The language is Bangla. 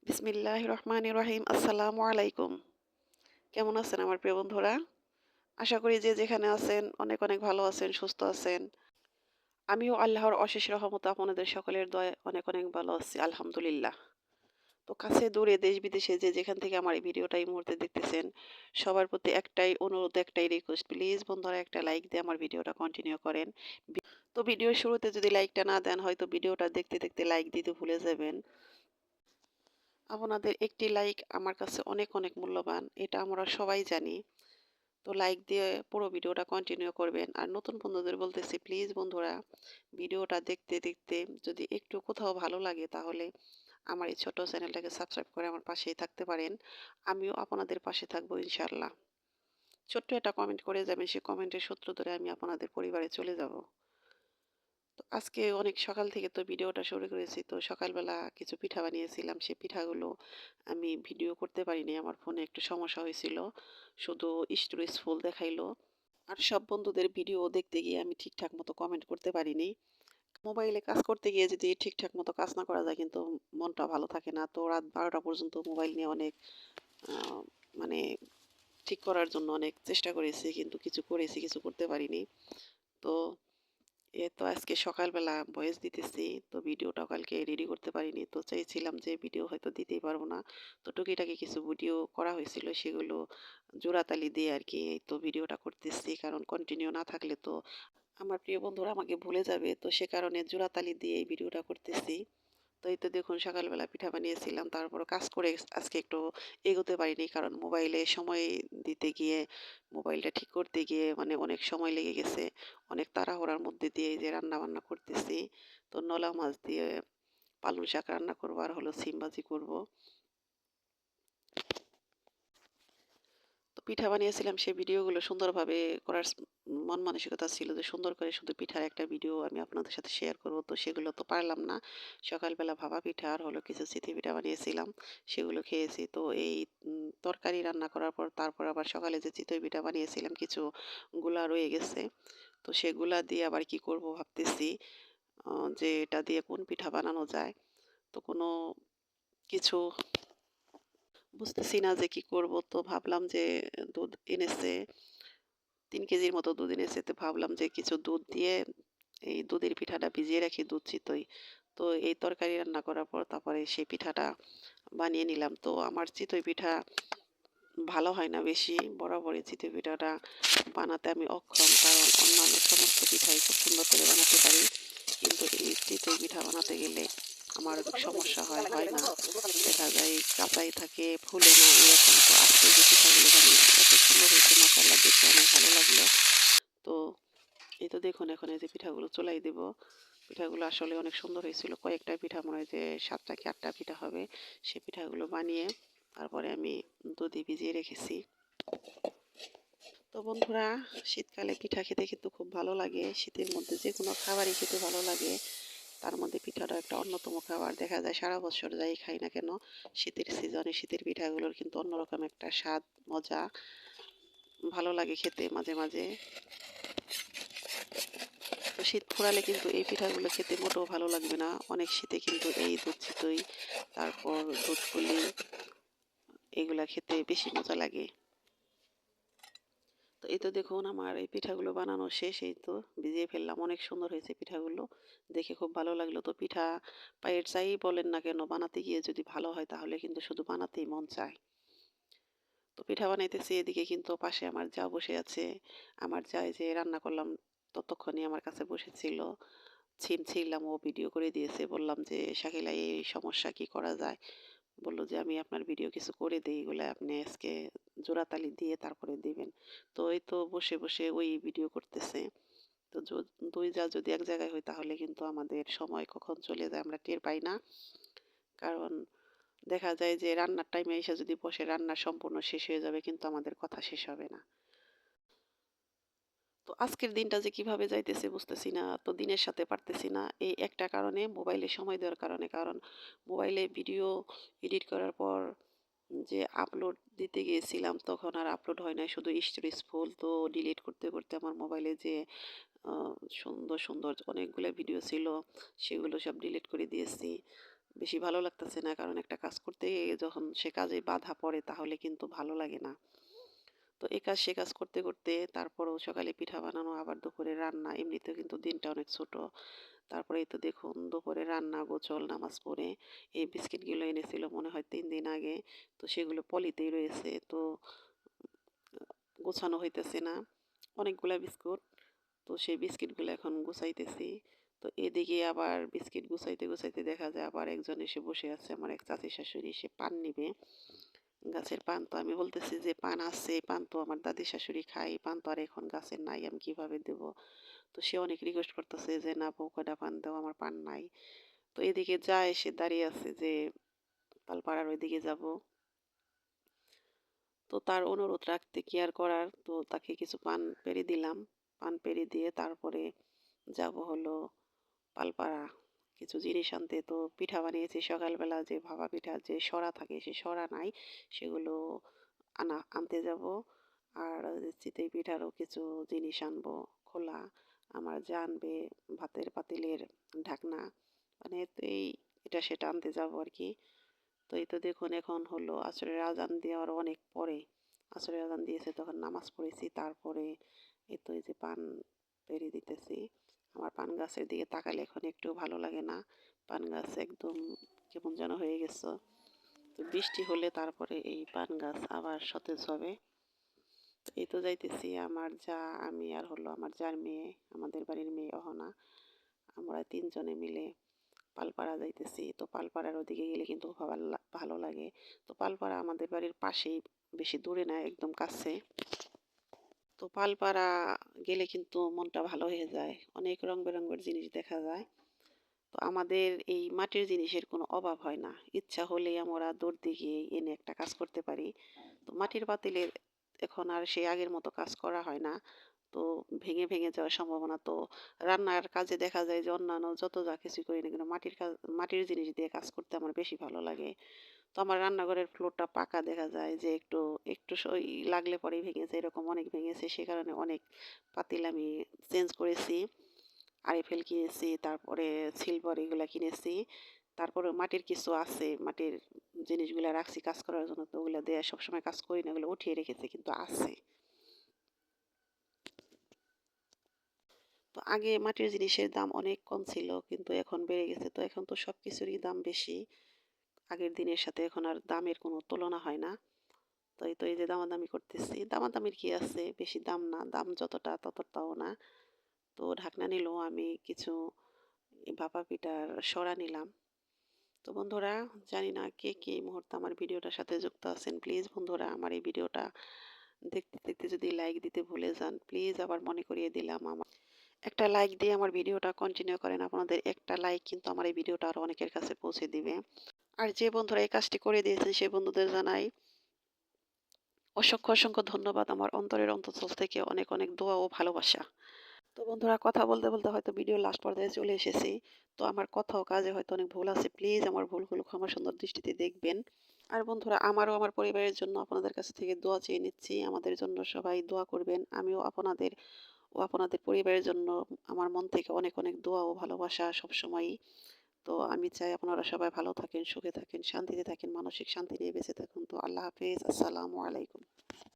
বিসমিল্লাহির রহমানির রহিম। আসসালামু আলাইকুম। কেমন আছেন আমার প্রিয় বন্ধুরা? আশা করি যে যেখানে আছেন অনেক অনেক ভালো আছেন, সুস্থ আছেন। আমিও আল্লাহর অশেষ রহমতে আপনাদের সকলের দয়ায় অনেক অনেক ভালো আছি আলহামদুলিল্লাহ। তো কাছে দূরে দেশ বিদেশে যে যেখান থেকে আমার এই ভিডিওটা এই মুহূর্তে দেখতেছেন, সবার প্রতি একটাই অনুরোধ, একটাই রিকোয়েস্ট, প্লিজ বন্ধুরা একটা লাইক দিয়ে আমার ভিডিওটা কন্টিনিউ করেন। তো ভিডিওর শুরুতে যদি লাইকটা না দেন হয়তো ভিডিওটা দেখতে দেখতে লাইক দিতে ভুলে যাবেন। আপনাদের একটি লাইক আমার কাছে অনেক অনেক মূল্যবান, এটা আমরা সবাই জানি। তো লাইক দিয়ে পুরো ভিডিওটা কন্টিনিউ করবেন। আর নতুন বন্ধুদের বলতেছি, প্লিজ বন্ধুরা ভিডিওটা দেখতে দেখতে যদি একটু কোথাও ভালো লাগে তাহলে আমার এই ছোট চ্যানেলটাকে সাবস্ক্রাইব করে আমার পাশেই থাকতে পারেন। আমিও আপনাদের পাশে থাকবো ইনশাল্লাহ। ছোট্ট একটা কমেন্ট করে যাবেন, সেই কমেন্টের সূত্র ধরে আমি আপনাদের পরিবারে চলে যাব। তো আজকে অনেক সকাল থেকে তো ভিডিওটা শুরু করেছি। তো সকালবেলা কিছু পিঠা বানিয়েছিলাম। সেই পিঠাগুলো আমি ভিডিও করতে পারিনি। আমার ফোনে একটু সমস্যা হয়েছিল। শুধু স্টোরেজ ফুল দেখাইলো। আর সব বন্ধুদের ভিডিও দেখতে গিয়ে আমি ঠিকঠাক মতো কমেন্ট করতে পারিনি। মোবাইলে কাজ করতে গিয়ে যদি ঠিকঠাক মতো কাজ না করা যায় কিন্তু মনটা ভালো থাকে না। তো রাত ১২টা পর্যন্ত মোবাইল নিয়ে অনেক আ মানে ঠিক করার জন্য অনেক চেষ্টা করেছি। কিন্তু কিছু করেছি, কিছু করতে পারিনি। তো তো আজকে সকালবেলা ভয়েস দিতেছি। তো ভিডিওটাও কালকে রেডি করতে পারিনি। তো চাইছিলাম যে ভিডিও হয়তো দিতেই পারবো না। তো টুকিটাকি কিছু ভিডিও করা হয়েছিল সেগুলো জোড়াতালি দিয়ে আরকি এই তো ভিডিওটা করতেছি। কারণ কন্টিনিউ না থাকলে তো আমার প্রিয় বন্ধুরা আমাকে ভুলে যাবে। তো সে কারণে জোড়াতালি দিয়ে এই ভিডিওটা করতেছি। তো এই তো দেখুন সকালবেলা পিঠা বানিয়েছিলাম। তারপরও কাজ করে আজকে একটু এগোতে পারিনি। কারণ মোবাইলে সময় দিতে গিয়ে, মোবাইলটা ঠিক করতে গিয়ে মানে অনেক সময় লেগে গেছে। অনেক তাড়াহুড়ার মধ্যে দিয়ে এই যে রান্না-বান্না করতেছি। তো নলা মাছ দিয়ে পালং শাক রান্না করব আর হলো সিম ভাজি করব। তো পিঠা বানিয়েছিলাম সেই ভিডিওগুলো সুন্দরভাবে করার মন মানসিকতা ছিল যে সুন্দর করে শুধু পিঠার একটা ভিডিও আমি আপনাদের সাথে শেয়ার করব। তো সেগুলো তো পারলাম না। সকালবেলা ভাপা পিঠা আর হলো কিছু চিতই পিঠা বানিয়েছিলাম। সেগুলো খেয়েছি। তো এই তরকারি রান্না করার পর তারপর আবার সকালে যে চিতই পিঠা বানিয়েছিলাম কিছু গুলা রয়ে গেছে। তো সেগুলা দিয়ে আবার কি করব ভাবতেছি আ যে এটা দিয়ে কোন পিঠা বানানো যায়। তো কোনো কিছু বুঝতেছি না যে কি করব। তো ভাবলাম যে দুধ এনেছে ৩ কেজির মতো দুধ এনেছে। তো ভাবলাম যে কিছু দুধ দিয়ে এই দুধের পিঠাটা ভিজিয়ে রাখি দুধ চিতই। তো এই তরকারি রান্না করার পর তারপরে সেই পিঠাটা বানিয়ে নিলাম। তো আমার চিতই পিঠা ভালো হয় না বেশি। বরাবরই চিতই পিঠাটা বানাতে আমি অক্ষম। কারণ অন্যান্য সমস্ত পিঠাই খুব সুন্দর করে বানাতে পারি। কিন্তু এই চিতই পিঠা বানাতে গেলে আমার অনেক সমস্যা হয়, হয় না। দেখা যায় কাঁচাই থাকে, ফুলে না এরকম। তো আজকে যে পিঠাগুলো বানিয়েছি এত সুন্দর হয়েছে মাশাআল্লাহ, দেখে অনেক ভালো লাগলো। তো এই তো দেখুন এখন এই যে পিঠাগুলো চুলায় দিব। পিঠাগুলো আসলে অনেক সুন্দর হয়েছিল। কয়েকটা পিঠা মনে হয় যে ৭ টা কি ৮ টা পিঠা হবে। সেই পিঠাগুলো বানিয়ে তারপরে আমি দুধে ভিজিয়ে রেখেছি। তো বন্ধুরা শীতকালে পিঠা খেতে কিন্তু খুব ভালো লাগে। শীতের মধ্যে যেকোনো খাবারই খেতে ভালো লাগে। তার মধ্যে পিঠাটা একটা অন্যতম খাবার। দেখা যায় সারা বছর যাই খাই না কেন শীতের সিজনে শীতের পিঠাগুলোর কিন্তু অন্যরকম একটা স্বাদ, মজা ভালো লাগে খেতে মাঝে, মাঝে। তো শীত ফুরালে কিন্তু এই পিঠাগুলো খেতে মোটেও ভালো লাগবে না। অনেক শীতে কিন্তু এই দুধ চিতই, তারপর দুধ পুলি এগুলা খেতে বেশি মজা লাগে। তো এই তো দেখুন আমার এই পিঠাগুলো বানানো শেষ। এই তো ভিজিয়ে ফেললাম। অনেক সুন্দর হয়েছে পিঠাগুলো। দেখে খুব ভালো লাগলো। তো পিঠা পায়ের যাই বলেন না কেন বানাতে গিয়ে যদি ভালো হয় তাহলে কিন্তু শুধু বানাতেই মন চায়। তো পিঠা বানাইতেছি এদিকে কিন্তু পাশে আমার যা বসে আছে। আমার যা এই যে রান্না করলাম ততক্ষণে আমার কাছে বসেছিল। ছিলাম, ও ভিডিও করে দিয়েছে। বললাম যে, "শাকিলা এই সমস্যা কি করা যায়?" বলল যে, "আমি আপনার ভিডিও কিছু করে দেই, এগুলা আপনি আজকে জোড়াতালি দিয়ে তারপরে দিবেন।" তো এই তো বসে, বসে ওই ভিডিও করতেছে। তো ২ যা যদি এক জায়গায় হই তাহলে কিন্তু আমাদের সময় কখন চলে যায় আমরা টের পাই না। কারণ দেখা যায় যে রান্নার টাইমে এসে যদি বসে রান্না সম্পূর্ণ শেষ হয়ে যাবে কিন্তু আমাদের কথা শেষ হবে না। তো আজকের দিনটা যে কিভাবে যাইতেছে বুঝতেছি না। তো দিনের সাথে পারতেছি না। এই একটা কারণে মোবাইলে সময় দেওয়ার কারণে। কারণ মোবাইলে ভিডিও এডিট করার পর যে আপলোড দিতে গিয়েছিলাম তখন আর আপলোড হয় নাই। শুধু স্টোরেজ ফুল। তো ডিলিট করতে, করতে আমার মোবাইলে যে আ সুন্দর, সুন্দর অনেকগুলা ভিডিও ছিল সেগুলো সব ডিলিট করে দিয়েছি। বেশি ভালো লাগতেছে না, কারণ একটা কাজ করতে গিয়ে যখন সে কাজে বাধা পড়ে তাহলে কিন্তু ভালো লাগে না। তো এ কাজ সে কাজ করতে করতে তারপরেও সকালে পিঠা বানানো, আবার দুপুরে রান্না, এমনিতেও কিন্তু দিনটা অনেক ছোট। তারপরে এই তো দেখুন দুপুরে রান্না, গোছল, নামাজ পড়ে এই বিস্কিটগুলো এনেছিল মনে হয় ৩ দিন আগে। তো সেগুলো পলিতেই রয়েছে। তো গোছানো হইতেছে না। অনেকগুলা বিস্কুট। তো সেই বিস্কিটগুলো এখন গুছাইতেছি। তো এদিকে আবার বিস্কিট গুছাইতে গুছাইতে দেখা যায় আবার একজন এসে বসে আছে, আমার এক চাচী শাশুড়ি, সে পান নিবে। গাছের পান। তো আমি বলতেছি যে পান আছে, পান তো আমার দাদি শাশুড়ি খায়, এই পান তো আর এখন গাছের নাই, আমি কিভাবে দেব? তো সে অনেক রিকোয়েস্ট করতেছে যে না বউ কয়টা পান দাও, আমার পান নাই। তো এদিকে যা এসে দাঁড়িয়ে আছে যে পালপাড়ার ওইদিকে যাব। তো তার অনুরোধ রাখতে কি আর করার, তো তাকে কিছু পান পেড়ে দিলাম। পান পেড়ে দিয়ে তারপরে যাব হলো পালপাড়া কিছু জিনিস আনতে। তো পিঠা বানিয়েছি সকালবেলা, যে ভাপা পিঠা যে সরা থাকে সে সরা নাই, সেগুলো আনতে যাব। আর চিতই পিঠারও কিছু জিনিস আনবো, খোলা। আমার যা আনবে ভাতের পাতিলের ঢাকনা, মানে তো এই এটা সেটা আনতে যাব আর কি। তো এই তো দেখুন এখন হলো আসরের আজান দেওয়ার অনেক পরে, আসরের আজান দিয়েছে তখন নামাজ পড়েছি, তারপরে এই তো এই যে পান পেড়ে দিতেছি। আমার পান গাছের দিকে তাকালে এখন একটু ভালো লাগে না, পান গাছ একদম কেমন যেন হয়ে গেছে। তো বৃষ্টি হলে তারপরে এই পান গাছ আবার সতেজ হবে। তো এই তো যাইতেছি আমার যা, আমি আর হলো আমার যার মেয়ে, আমাদের বাড়ির মেয়ে অহনা, আমরা তিনজনে মিলে পালপাড়া যাইতেছি। তো পালপাড়ার ওদিকে গেলে কিন্তু ভালো লাগে। তো পালপাড়া আমাদের বাড়ির পাশেই, বেশি দূরে না, একদম কাছে। তো পালপাড়া গেলে কিন্তু মনটা ভালো হয়ে যায়, অনেক রং বেরঙের জিনিস দেখা যায়। তো আমাদের এই মাটির জিনিসের কোনো অভাব হয় না, ইচ্ছা হলেই আমরা দৌড় দিয়ে গিয়ে এনে একটা কাজ করতে পারি। তো মাটির পাতিলের এখন আর সেই আগের মতো কাজ করা হয় না। তো ভেঙে ভেঙে যাওয়ার সম্ভাবনা। তো রান্নার কাজে দেখা যায় যে অন্যান্য যত যা কিছু করি না কেন মাটির কাজ, মাটির জিনিস দিয়ে কাজ করতে আমার বেশি ভালো লাগে। তো আমার রান্নাঘরের ফ্লোরটা পাকা, দেখা যায় যে একটু একটু লাগলে পরেই ভেঙে যায়, এরকম অনেক ভেঙেছে। সে কারণে অনেক পাতিল আমি চেঞ্জ করেছি, আরএফএল কিনেছি, তারপরে সিলভার এগুলা কিনেছি। তারপরে মাটির কিছু আছে, মাটির জিনিসগুলা রাখছি কাজ করার জন্য, তো ওগুলা দিয়ে সবসময় কাজ করি না, ওগুলো উঠিয়ে রেখেছি কিন্তু আছে। তো আগে মাটির জিনিসের দাম অনেক কম ছিল, কিন্তু এখন বেড়ে গেছে। তো এখন তো সব কিছুরই দাম বেশি, আগের দিনের সাথে এখন আর দামের কোনো তুলনা হয় না। তো এই তো এই যে দামাদামি করতেছি, দামাদামির কি আছে, বেশি দাম না, দাম যতটা ততটাও না। তো ঢাকনা নিলেও আমি কিছু ভাপা পিঠার সরা নিলাম। তো বন্ধুরা, জানি না কে কে এই মুহূর্তে আমার ভিডিওটার সাথে যুক্ত আছেন, প্লিজ বন্ধুরা আমার এই ভিডিওটা দেখতে দেখতে যদি লাইক দিতে ভুলে যান, প্লিজ আবার মনে করিয়ে দিলাম, আমার একটা লাইক দিয়ে আমার ভিডিওটা কন্টিনিউ করেন। আপনাদের একটা লাইক কিন্তু আমার এই ভিডিওটা আরও অনেকের কাছে পৌঁছে দিবে। আর যে বন্ধুরা এই কাজটি করে দিয়েছেন সেই বন্ধুদের জানাই অসংখ্য অসংখ্য ধন্যবাদ, আমার অন্তরের অন্তঃস্থল থেকে অনেক অনেক দোয়া ও ভালোবাসা। তো বন্ধুরা, কথা বলতে বলতে হয়তো ভিডিও লাস্ট পর্যায়ে চলে এসেছি। তো আমার কথা ও কাজে হয়তো অনেক ভুল আছে, প্লিজ আমার ভুলগুলো ক্ষমা সুন্দর দৃষ্টিতে দেখবেন। আর বন্ধুরা, আমারও আমার পরিবারের জন্য আপনাদের কাছ থেকে দোয়া চেয়ে নিচ্ছি, আমাদের জন্য সবাই দোয়া করবেন। আমিও আপনাদের ও আপনাদের পরিবারের জন্য আমার মন থেকে অনেক অনেক দোয়া ও ভালোবাসা সবসময়ই। তো আমি চাই আপনারা সবাই ভালো থাকেন, সুখে থাকেন, শান্তিতে থাকেন, মানসিক শান্তি নিয়ে বেঁচে থাকুন। তো আল্লাহ হাফেজ, আসসালামু আলাইকুম।